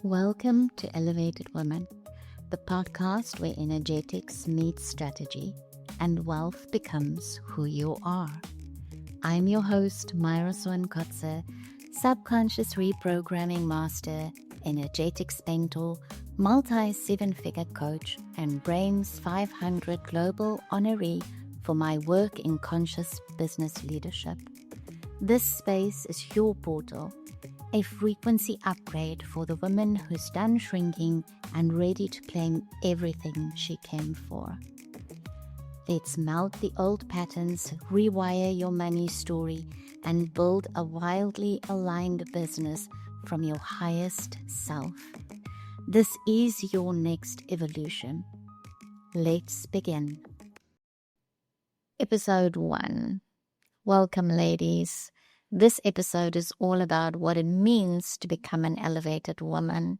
Welcome to Elevated Women, the podcast where energetics meets strategy and wealth becomes who you are. I'm your host, Myra Swankotze, subconscious reprogramming master, energetics mentor, multi-seven-figure coach, and Brain's 500 global honoree for my work in conscious business leadership. This space is your portal, a frequency upgrade for the woman who's done shrinking and ready to claim everything she came for. Let's melt the old patterns, rewire your money story, and build a wildly aligned business from your highest self. This is your next evolution. Let's begin. Episode 1. Welcome, ladies. This episode is all about what it means to become an elevated woman.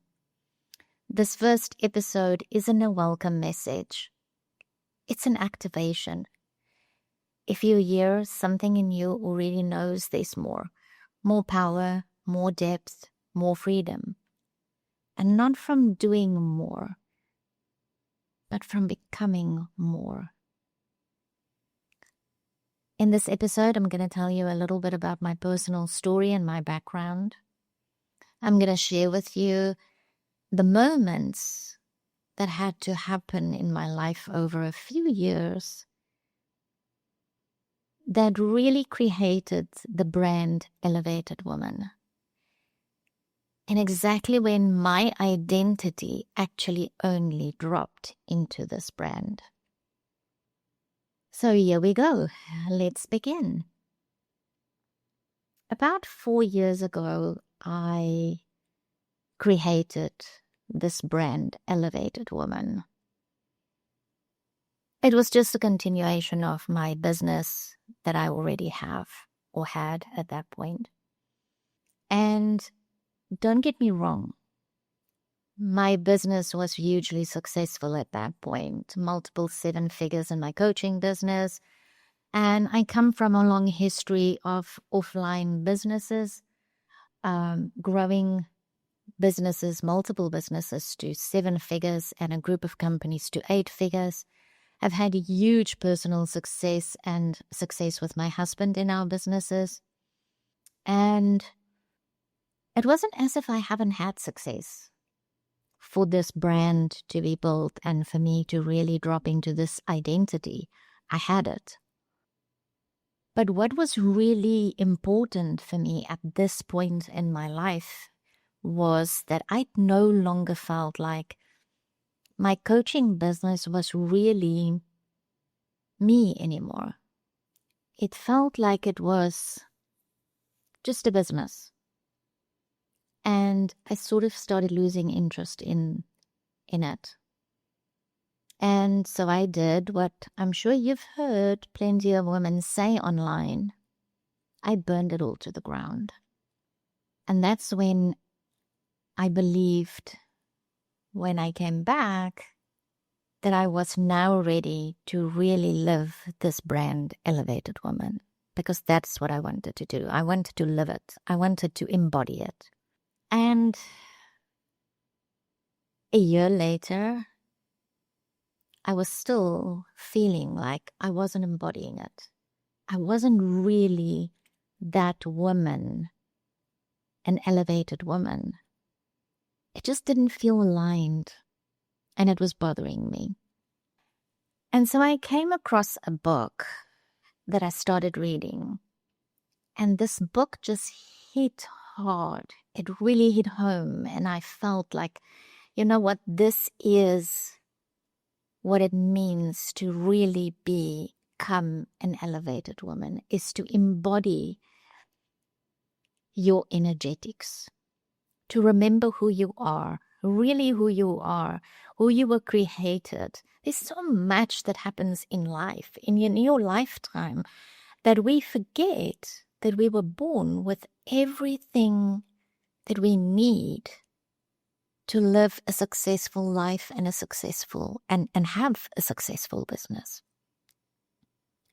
This first episode isn't a welcome message. It's an activation. If you hear, something in you already knows there's more power, more depth, more freedom. And not from doing more, but from becoming more. In this episode, I'm going to tell you a little bit about my personal story and my background. I'm going to share with you the moments that had to happen in my life over a few years that really created the brand Elevated Woman. And exactly when my identity actually only dropped into this brand. So here we go. Let's begin. About 4 years ago, I created this brand, Elevated Woman. It was just a continuation of my business that I already have or had at that point. And don't get me wrong, my business was hugely successful at that point, multiple 7 figures in my coaching business. And I come from a long history of offline businesses, growing businesses, multiple businesses to 7 figures and a group of companies to 8 figures. I've had huge personal success and success with my husband in our businesses. And it wasn't as if I haven't had success. For this brand to be built and for me to really drop into this identity, I had it. But what was really important for me at this point in my life was that I no longer felt like my coaching business was really me anymore. It felt like it was just a business. And I sort of started losing interest in it. And so I did what I'm sure you've heard plenty of women say online. I burned it all to the ground. And that's when I believed, when I came back, that I was now ready to really live this brand, Elevated Woman, because that's what I wanted to do. I wanted to live it. I wanted to embody it. And a year later, I was still feeling like I wasn't embodying it. I wasn't really that woman, an elevated woman. It just didn't feel aligned, and it was bothering me. And so I came across a book that I started reading, and this book just hit hard. It really hit home, and I felt like, you know what, this is what it means to really become an elevated woman, is to embody your energetics, to remember who you are, really who you are, who you were created. There's so much that happens in life, in your lifetime, that we forget that we were born with everything that we need to live a successful life and and have a successful business.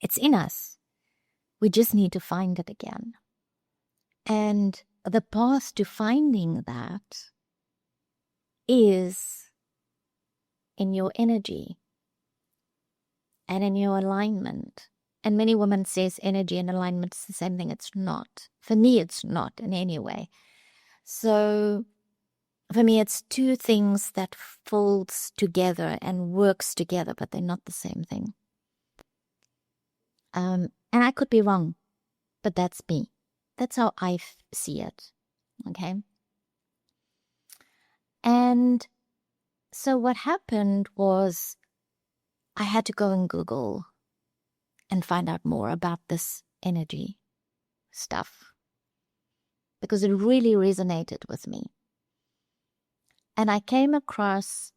It's in us. We just need to find it again. And the path to finding that is in your energy and in your alignment. And many women says energy and alignment is the same thing. It's not. For me, it's not in any way. So for me, it's two things that folds together and works together, but they're not the same thing. And I could be wrong, but that's me. That's how I see it. Okay. And so what happened was I had to go and Google and find out more about this energy stuff because it really resonated with me. And I came across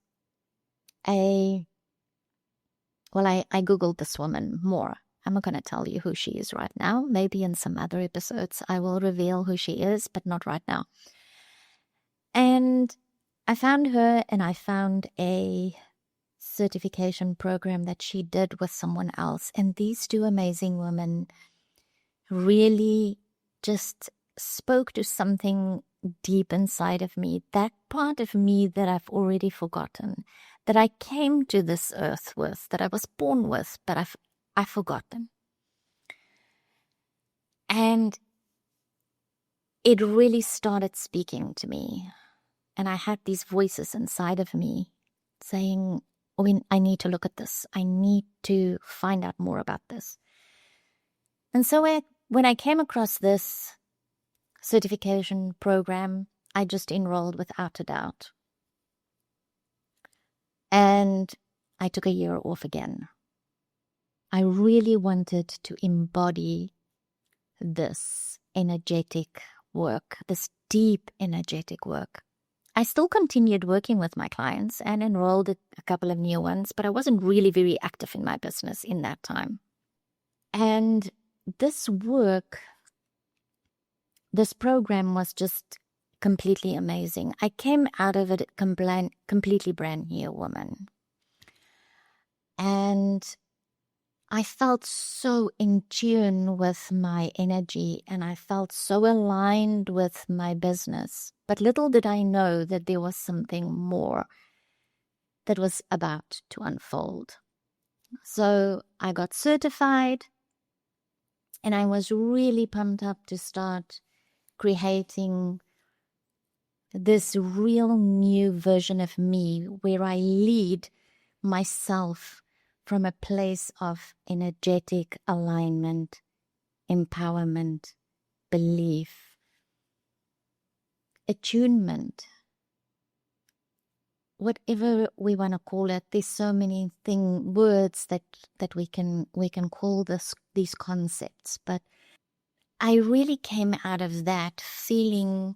I Googled this woman more. I'm not going to tell you who she is right now. Maybe in some other episodes I will reveal who she is, but not right now. And I found her, and I found a certification program that she did with someone else. And these two amazing women really just spoke to something deep inside of me, that part of me that I've already forgotten, that I came to this earth with, that I was born with, but I've forgotten. And it really started speaking to me. And I had these voices inside of me saying, oh, I need to look at this. I need to find out more about this. And so when I came across this certification program, I just enrolled without a doubt. And I took a year off again. I really wanted to embody this energetic work, this deep energetic work. I still continued working with my clients and enrolled a couple of new ones, but I wasn't really very active in my business in that time. And this work, this program was just completely amazing. I came out of it completely brand new woman. And I felt so in tune with my energy, and I felt so aligned with my business. But little did I know that there was something more that was about to unfold. So I got certified, and I was really pumped up to start creating this real new version of me where I lead myself from a place of energetic alignment, empowerment, belief, attunement, whatever we want to call it. There's so many words that we can call these concepts, but I really came out of that feeling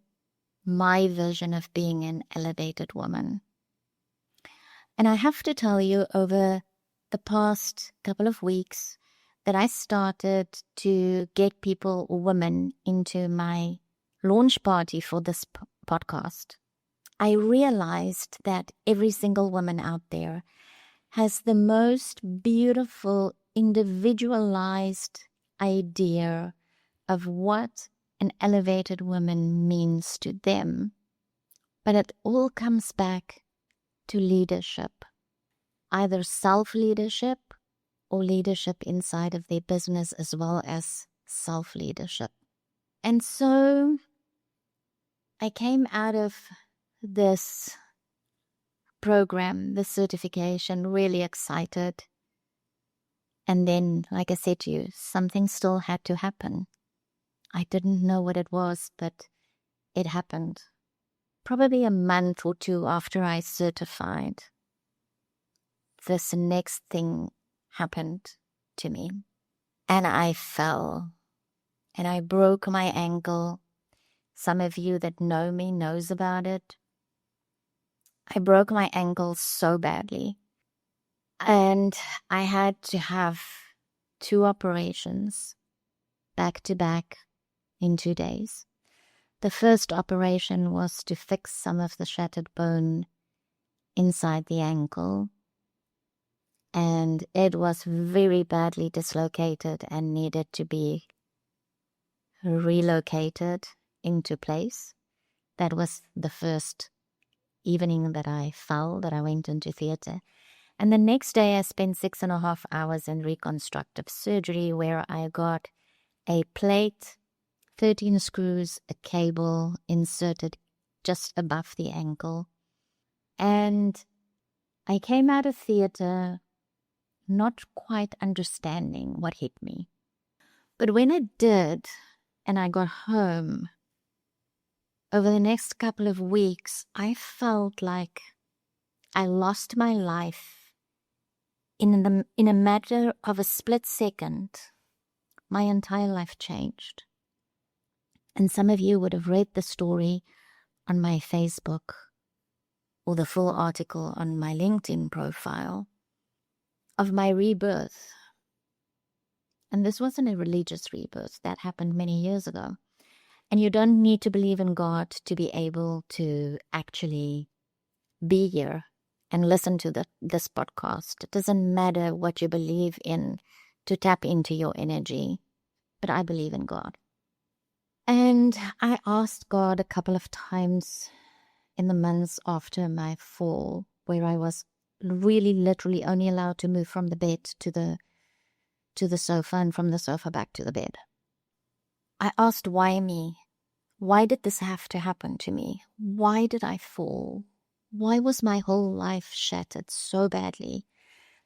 my vision of being an elevated woman. And I have to tell you, over the past couple of weeks, that I started to get people, women, into my launch party for this podcast. I realized that every single woman out there has the most beautiful, individualized idea of what an elevated woman means to them. But it all comes back to leadership, either self-leadership or leadership inside of their business, as well as self-leadership. And so I came out of this program, this certification, really excited. And then, like I said to you, something still had to happen. I didn't know what it was, but it happened. Probably a month or two after I certified, this next thing happened to me. And I fell. And I broke my ankle. Some of you that know me knows about it. I broke my ankle so badly. And I had to have 2 operations back to back in 2 days. The first operation was to fix some of the shattered bone inside the ankle, and it was very badly dislocated and needed to be relocated into place. That was the first evening that I fell, that I went into theater. And the next day I spent 6.5 hours in reconstructive surgery where I got a plate, 13 screws, a cable inserted just above the ankle. And I came out of theater not quite understanding what hit me. But when it did, and I got home, over the next couple of weeks, I felt like I lost my life in a matter of a split second. My entire life changed. And some of you would have read the story on my Facebook or the full article on my LinkedIn profile of my rebirth. And this wasn't a religious rebirth. That happened many years ago. And you don't need to believe in God to be able to actually be here and listen to this podcast. It doesn't matter what you believe in to tap into your energy, but I believe in God. And I asked God a couple of times in the months after my fall, where I was really literally only allowed to move from the bed to the sofa and from the sofa back to the bed. I asked, why me? Why did this have to happen to me? Why did I fall? Why was my whole life shattered so badly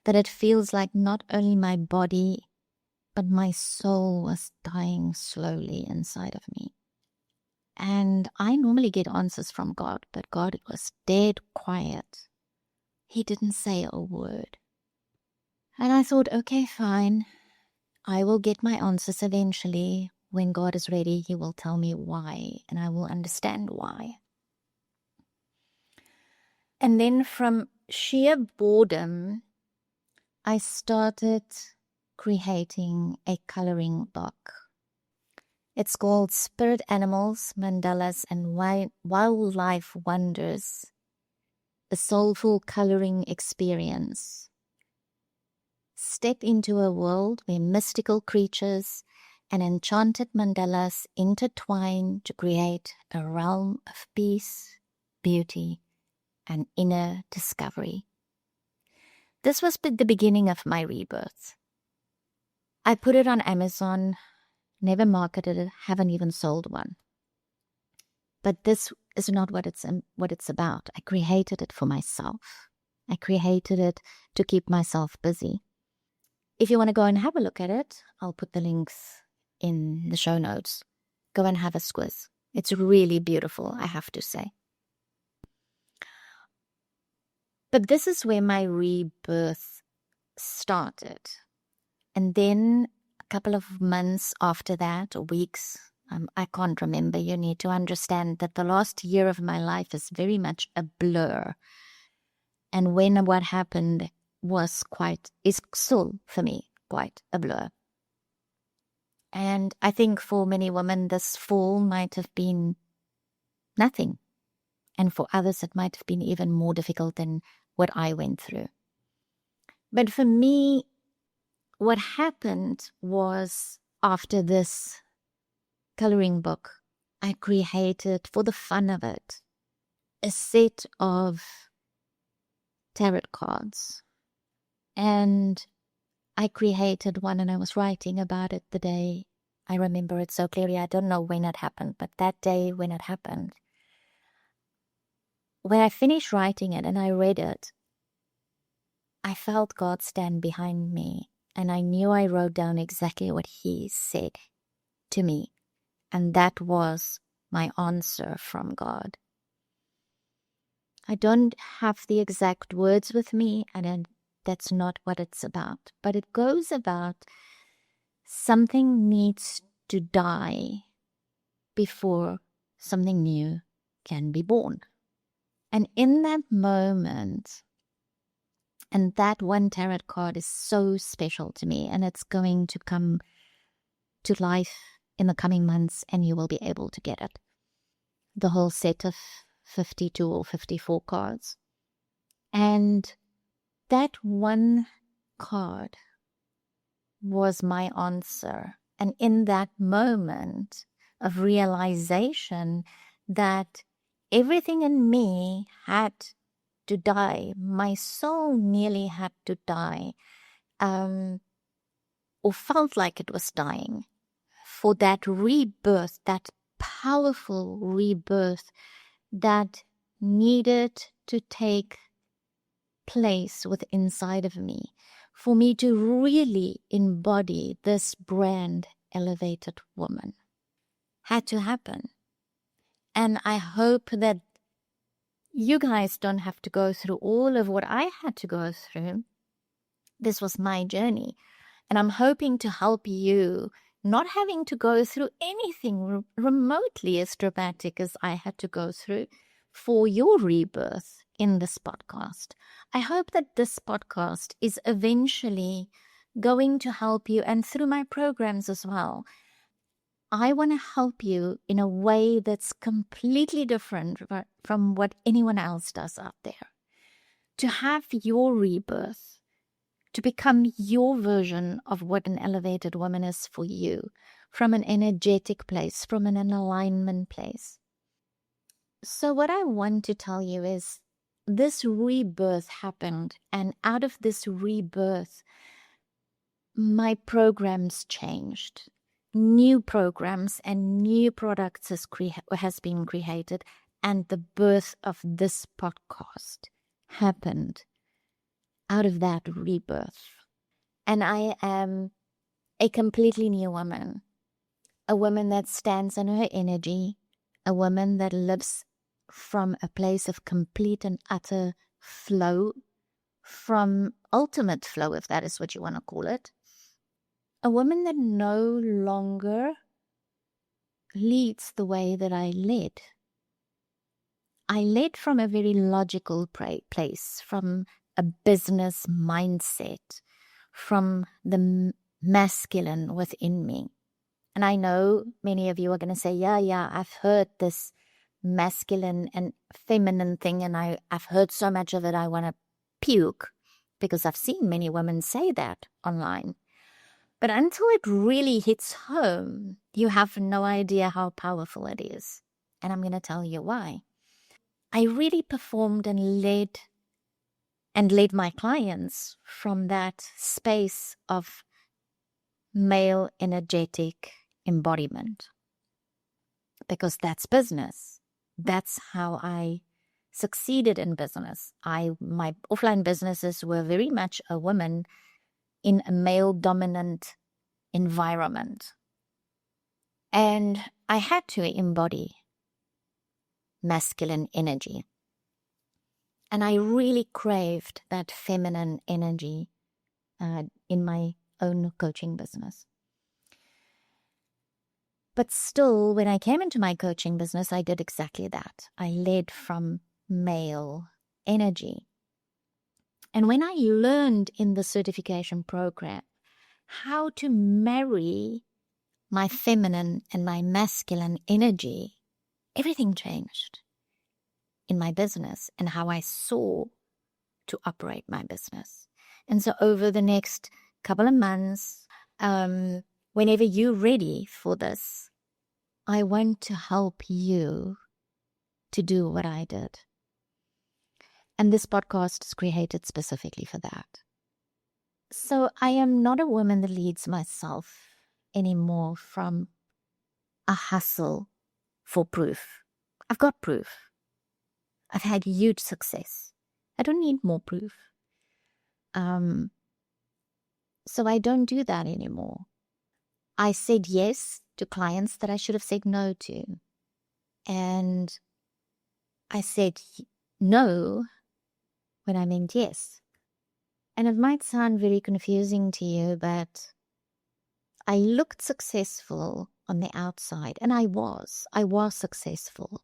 that it feels like not only my body, but my soul was dying slowly inside of me? And I normally get answers from God, but God was dead quiet. He didn't say a word. And I thought, okay, fine. I will get my answers eventually. When God is ready, He will tell me why, and I will understand why. And then from sheer boredom, I started creating a coloring book. It's called Spirit Animals, Mandalas, and Wildlife Wonders, a soulful coloring experience. Step into a world where mystical creatures and enchanted mandalas intertwine to create a realm of peace, beauty, and inner discovery. This was the beginning of my rebirth. I put it on Amazon, never marketed it, haven't even sold one. But this is not what it's about. I created it for myself. I created it to keep myself busy. If you want to go and have a look at it, I'll put the links in the show notes. Go and have a squiz. It's really beautiful, I have to say. But this is where my rebirth started. And then a couple of months after that, or weeks, I can't remember. You need to understand that the last year of my life is very much a blur. And when what happened is still, for me, quite a blur. And I think for many women, this fall might have been nothing. And for others, it might have been even more difficult than what I went through. But for me, what happened was, after this coloring book, I created, for the fun of it, a set of tarot cards. And I created one, and I was writing about it the day. I remember it so clearly. I don't know when it happened, but that day when it happened, when I finished writing it and I read it, I felt God stand behind me, and I knew I wrote down exactly what He said to me. And that was my answer from God. I don't have the exact words with me, and that's not what it's about. But it goes about something needs to die before something new can be born. And in that moment, and that one tarot card is so special to me, and it's going to come to life in the coming months, and you will be able to get it. The whole set of 52 or 54 cards. And that one card was my answer. And in that moment of realization that everything in me had to die. My soul nearly had to die, or felt like it was dying, for that rebirth, that powerful rebirth that needed to take place with inside of me, for me to really embody this brand elevated woman. Had to happen. And I hope that you guys don't have to go through all of what I had to go through. This was my journey. And I'm hoping to help you not having to go through anything remotely as dramatic as I had to go through for your rebirth in this podcast. I hope that this podcast is eventually going to help you, and through my programs as well. I want to help you in a way that's completely different from what anyone else does out there. To have your rebirth, to become your version of what an elevated woman is for you, from an energetic place, from an alignment place. So what I want to tell you is this rebirth happened, and out of this rebirth, my programs changed. New programs and new products has been created, and the birth of this podcast happened out of that rebirth. And I am a completely new woman, a woman that stands in her energy, a woman that lives from a place of complete and utter flow, from ultimate flow, if that is what you want to call it. A woman that no longer leads the way that I led. I led from a very logical place, from a business mindset, from the masculine within me. And I know many of you are going to say, yeah, I've heard this masculine and feminine thing, and I've heard so much of it, I want to puke, because I've seen many women say that online. But until it really hits home, you have no idea how powerful it is. And I'm going to tell you why. I really performed and led my clients from that space of male energetic embodiment, because that's business. That's how I succeeded in business. My offline businesses were very much a woman in a male dominant environment. And I had to embody masculine energy. And I really craved that feminine energy in my own coaching business. But still, when I came into my coaching business, I did exactly that. I led from male energy. And when I learned in the certification program how to marry my feminine and my masculine energy, everything changed in my business and how I saw to operate my business. And so over the next couple of months, whenever you're ready for this, I want to help you to do what I did. And this podcast is created specifically for that. So I am not a woman that leads myself anymore from a hustle for proof. I've got proof. I've had huge success. I don't need more proof. So I don't do that anymore. I said yes to clients that I should have said no to. And I said no when I meant yes. And it might sound very confusing to you, but I looked successful on the outside, and I was successful.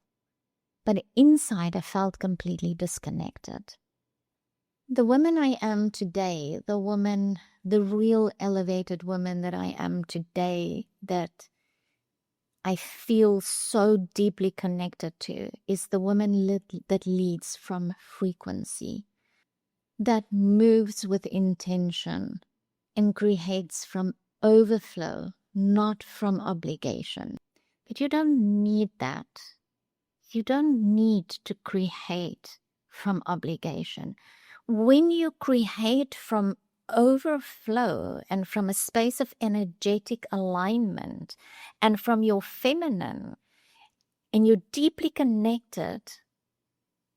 But inside, I felt completely disconnected. The woman I am today, the real elevated woman that I am today, that I feel so deeply connected to, is the woman that leads from frequency, that moves with intention and creates from overflow, not from obligation. But you don't need that. You don't need to create from obligation. When you create from overflow and from a space of energetic alignment and from your feminine, and you're deeply connected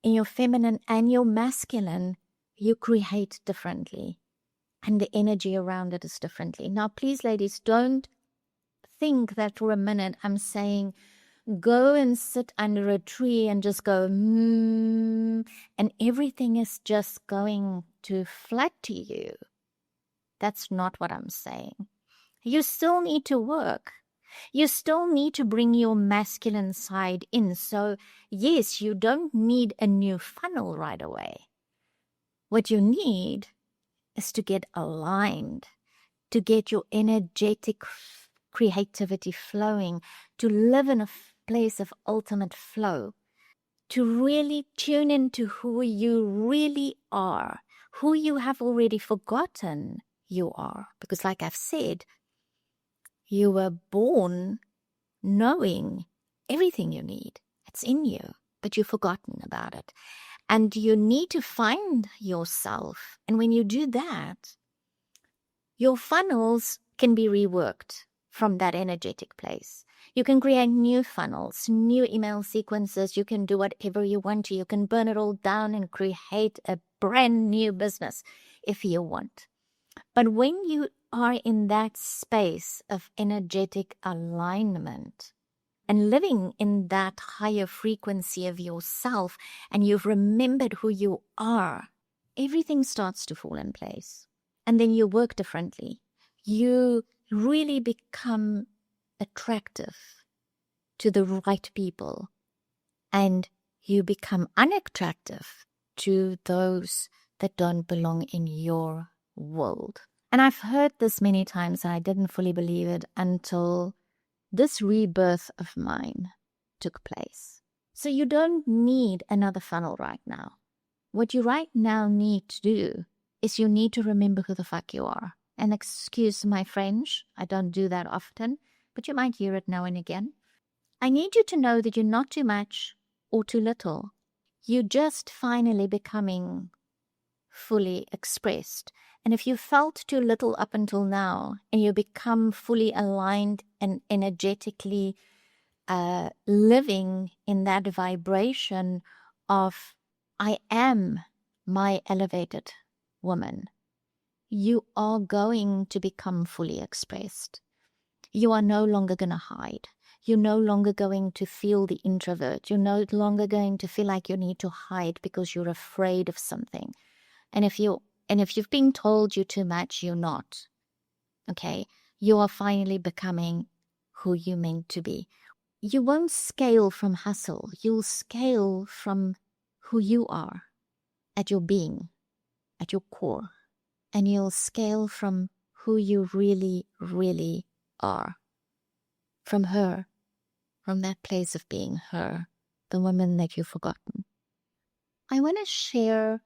in your feminine and your masculine, you create differently. And the energy around it is differently. Now, please, ladies, don't think that for a minute I'm saying go and sit under a tree and just go, and everything is just going to flood to you. That's not what I'm saying. You still need to work. You still need to bring your masculine side in. So, yes, you don't need a new funnel right away. What you need is to get aligned, to get your energetic creativity flowing, to live in a place of ultimate flow, to really tune into who you really are, who you have already forgotten you are. Because like I've said, you were born knowing everything you need. It's in you, but you've forgotten about it. And you need to find yourself. And when you do that, your funnels can be reworked from that energetic place. You can create new funnels, new email sequences. You can do whatever you want to. You can burn it all down and create a brand new business if you want. But when you are in that space of energetic alignment and living in that higher frequency of yourself, and you've remembered who you are, everything starts to fall in place. And then you work differently. You really become attractive to the right people, and you become unattractive to those that don't belong in your world. And I've heard this many times, and I didn't fully believe it until this rebirth of mine took place. So you don't need another funnel right now. What you right now need to do is you need to remember who the fuck you are. And excuse my French, I don't do that often, but you might hear it now and again. I need you to know that you're not too much or too little. You're just finally becoming fully expressed. And if you felt too little up until now, and you become fully aligned and energetically living in that vibration of I am my elevated woman, you are going to become fully expressed. You are no longer going to hide. You're no longer going to feel the introvert. You're no longer going to feel like you need to hide because you're afraid of something. And if you've been told you're too much, you're not. Okay? You are finally becoming who you're meant to be. You won't scale from hustle. You'll scale from who you are at your being, at your core. And you'll scale from who you really, really are. From her, from that place of being her, the woman that you've forgotten. I want to share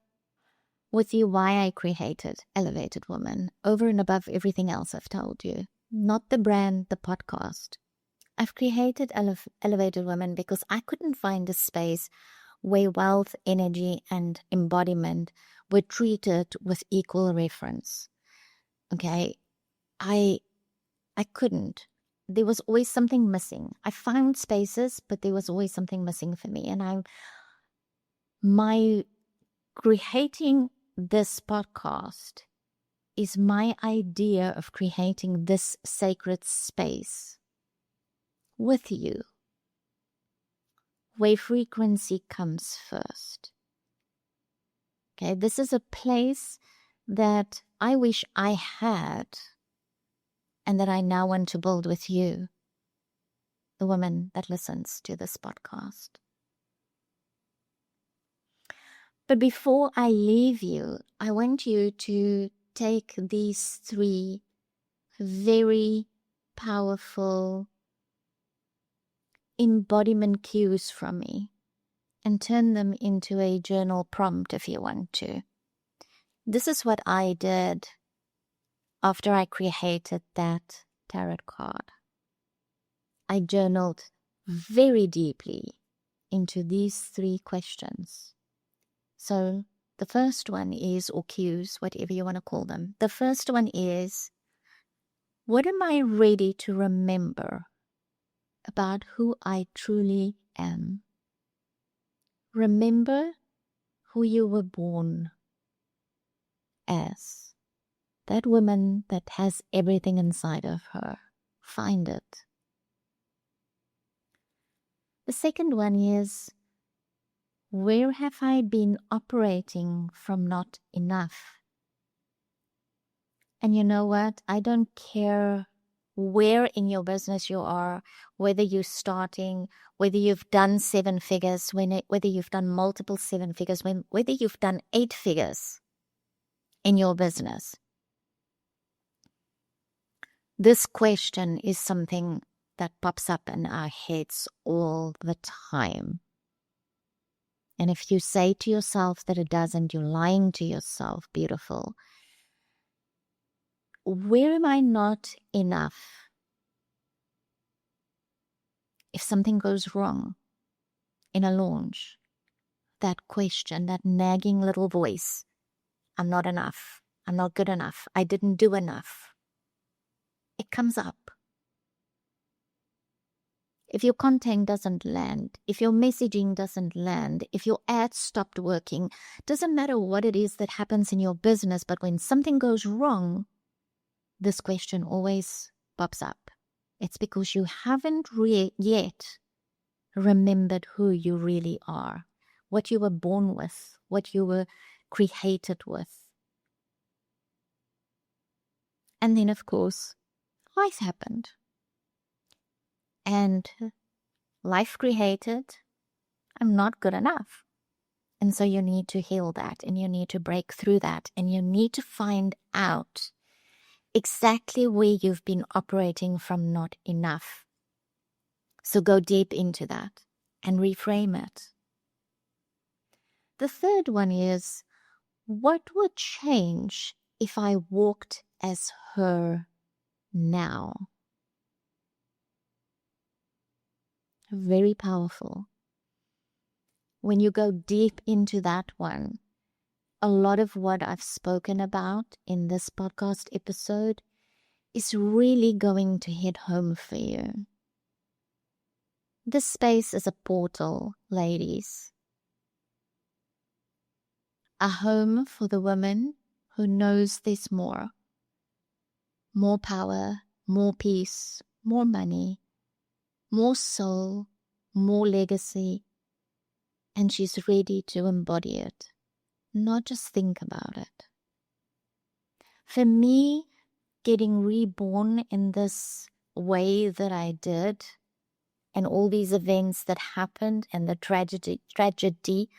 with you why I created Elevated Woman over and above everything else I've told you. Not the brand, the podcast. I've created Elevated Woman because I couldn't find a space where wealth, energy, and embodiment were treated with equal reference. Okay, I couldn't. There was always something missing. I found spaces, but there was always something missing for me. And my creating this podcast is my idea of creating this sacred space with you, where frequency comes first. Okay, this is a place that I wish I had and that I now want to build with you, the woman that listens to this podcast. But before I leave you, I want you to take these 3 very powerful embodiment cues from me and turn them into a journal prompt if you want to. This is what I did after I created that tarot card. I journaled very deeply into these 3 questions. So the first one is, or cues, whatever you want to call them. The first one is, what am I ready to remember about who I truly am? Remember who you were born as. That woman that has everything inside of her. Find it. The second one is, where have I been operating from not enough? And you know what? I don't care where in your business you are, whether you're starting, whether you've done 7 figures, whether you've done multiple 7 figures, whether you've done 8 figures in your business. This question is something that pops up in our heads all the time. And if you say to yourself that it doesn't, you're lying to yourself, beautiful. Where am I not enough? If something goes wrong in a launch, that question, that nagging little voice, I'm not enough, I'm not good enough, I didn't do enough, it comes up. If your content doesn't land, if your messaging doesn't land, if your ads stopped working, doesn't matter what it is that happens in your business, but when something goes wrong, this question always pops up. It's because you haven't yet remembered who you really are, what you were born with, what you were created with. And then, of course, life happened. And life created, I'm not good enough. And so you need to heal that, and you need to break through that, and you need to find out exactly where you've been operating from not enough. So go deep into that and reframe it. The third one is, what would change if I walked as her now? Very powerful. When you go deep into that one, a lot of what I've spoken about in this podcast episode is really going to hit home for you. This space is a portal, ladies. A home for the woman who knows there's more. More power, more peace, more money, more soul, more legacy, and she's ready to embody it, not just think about it. For me, getting reborn in this way that I did, and all these events that happened, and the tragedy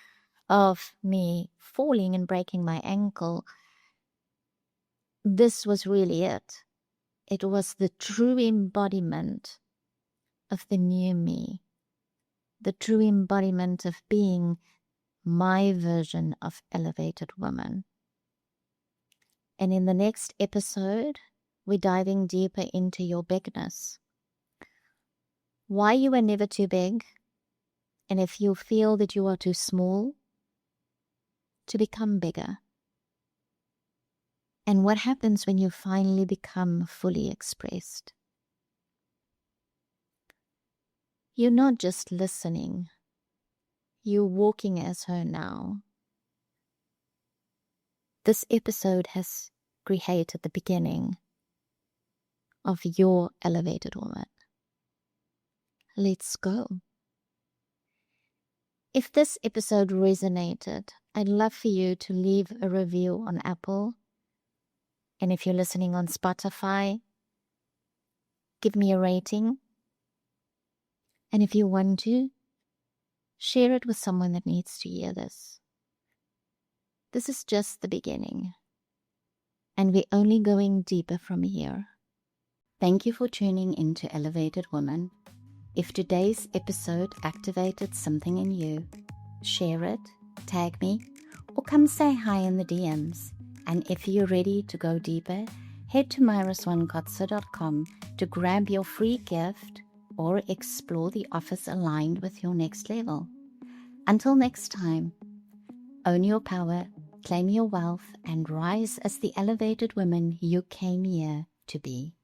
of me falling and breaking my ankle, this was really it. It was the true embodiment of the new me, the true embodiment of being my version of elevated woman. And in the next episode, we're diving deeper into your bigness. Why you were never too big, and if you feel that you are too small, to become bigger. And what happens when you finally become fully expressed. You're not just listening, you're walking as her now. This episode has created the beginning of your elevated woman. Let's go. If this episode resonated, I'd love for you to leave a review on Apple. And if you're listening on Spotify, give me a rating. And if you want to, share it with someone that needs to hear this. This is just the beginning, and we're only going deeper from here. Thank you for tuning into Elevated Woman. If today's episode activated something in you, share it, tag me, or come say hi in the DMs. And if you're ready to go deeper, head to myriswankotze.com to grab your free gift or explore the offers aligned with your next level. Until next time, own your power, claim your wealth, and rise as the elevated woman you came here to be.